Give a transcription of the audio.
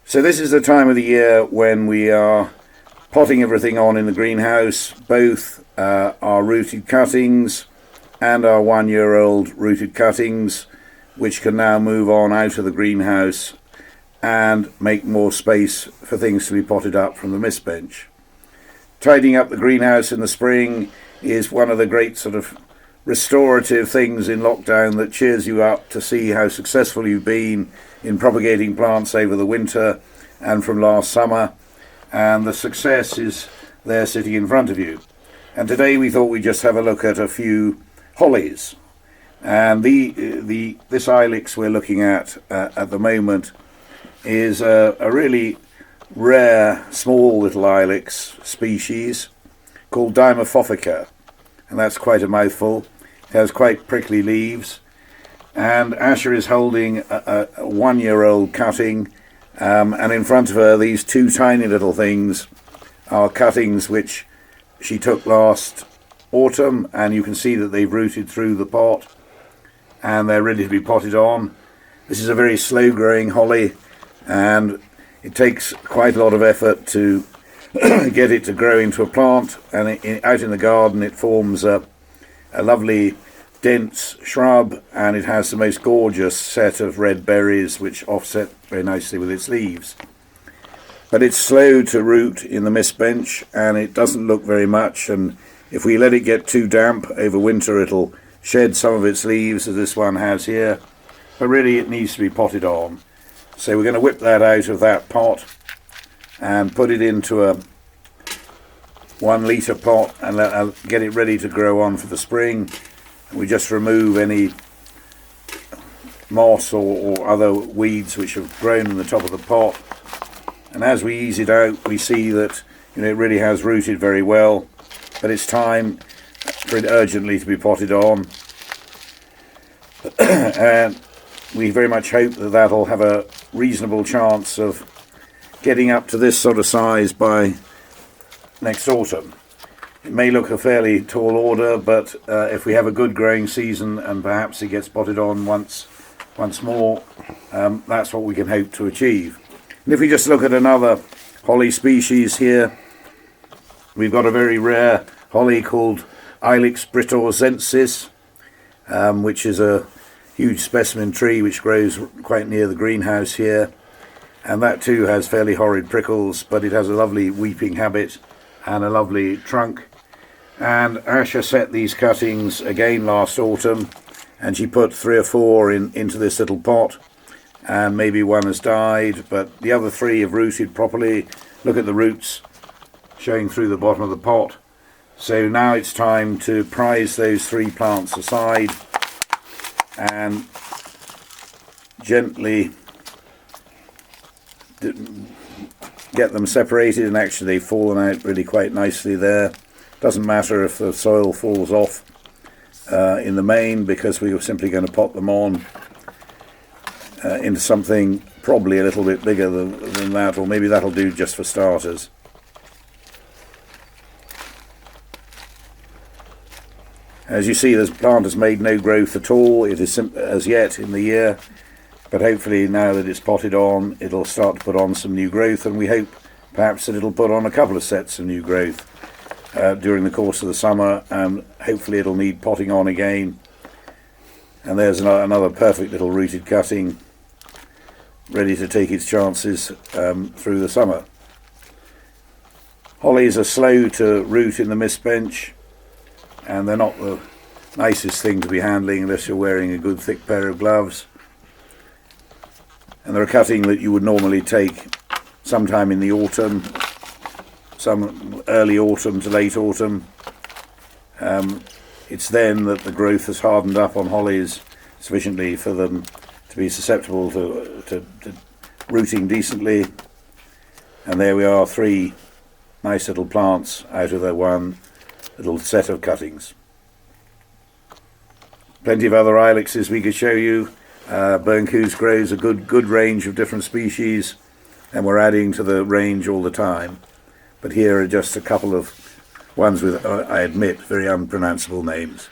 So this is the time of the year when we are potting everything on in the greenhouse, both our rooted cuttings and our 1-year-old rooted cuttings, which can now move on out of the greenhouse and make more space for things to be potted up from the mist bench. Tidying up the greenhouse in the spring is one of the great sort of restorative things in lockdown that cheers you up to see how successful you've been in propagating plants over the winter and from last summer, and the success is there sitting in front of you. And today we thought we'd just have a look at a few hollies, and this Ilex we're looking at the moment is a really rare small little Ilex species called Dimorphotheca, and that's quite a mouthful. It has quite prickly leaves, and Asher is holding a 1-year-old cutting, and in front of her these two tiny little things are cuttings which she took last autumn, and you can see that they've rooted through the pot and they're ready to be potted on. This is a very slow growing holly, and it takes quite a lot of effort to get it to grow into a plant, and out in the garden it forms a lovely dense shrub, and it has the most gorgeous set of red berries which offset very nicely with its leaves. But it's slow to root in the mist bench, and it doesn't look very much, and if we let it get too damp over winter it'll shed some of its leaves, as this one has here, but really it needs to be potted on. So we're going to whip that out of that pot and put it into a 1 litre pot and get it ready to grow on for the spring. We just remove any moss or other weeds which have grown in the top of the pot, and as we ease it out we see that it really has rooted very well, but it's time for it urgently to be potted on. And we very much hope that that'll have a reasonable chance of getting up to this sort of size by next autumn. It may look a fairly tall order, but if we have a good growing season and perhaps it gets potted on once more, that's what we can hope to achieve. And if we just look at another holly species here, we've got a very rare holly called Ilex britorzensis, which is a huge specimen tree which grows quite near the greenhouse here, and that too has fairly horrid prickles, but it has a lovely weeping habit and a lovely trunk. And Asher set these cuttings again last autumn, and she put 3 or 4 into this little pot, and maybe one has died, but the other 3 have rooted properly. Look at the roots showing through the bottom of the pot. So now it's time to prize those 3 plants aside and gently get them separated, and actually they've fallen out really quite nicely there. Doesn't matter if the soil falls off in the main, because we were simply going to pot them on into something probably a little bit bigger than that, or maybe that'll do just for starters. As you see, this plant has made no growth at all. It is as yet in the year, but hopefully now that it's potted on it'll start to put on some new growth, and we hope perhaps that it'll put on a couple of sets of new growth during the course of the summer, and hopefully it'll need potting on again. And there's another perfect little rooted cutting ready to take its chances through the summer. Hollies are slow to root in the mist bench, and they're not the nicest thing to be handling unless you're wearing a good thick pair of gloves. And they're a cutting that you would normally take sometime in the autumn, some early autumn to late autumn. It's then that the growth has hardened up on hollies sufficiently for them to be susceptible to rooting decently. And there we are, 3 nice little plants out of their 1 little set of cuttings. Plenty of other Ilexes we could show you. Burncoose grows a good range of different species, and we're adding to the range all the time. But here are just a couple of ones with, I admit, very unpronounceable names.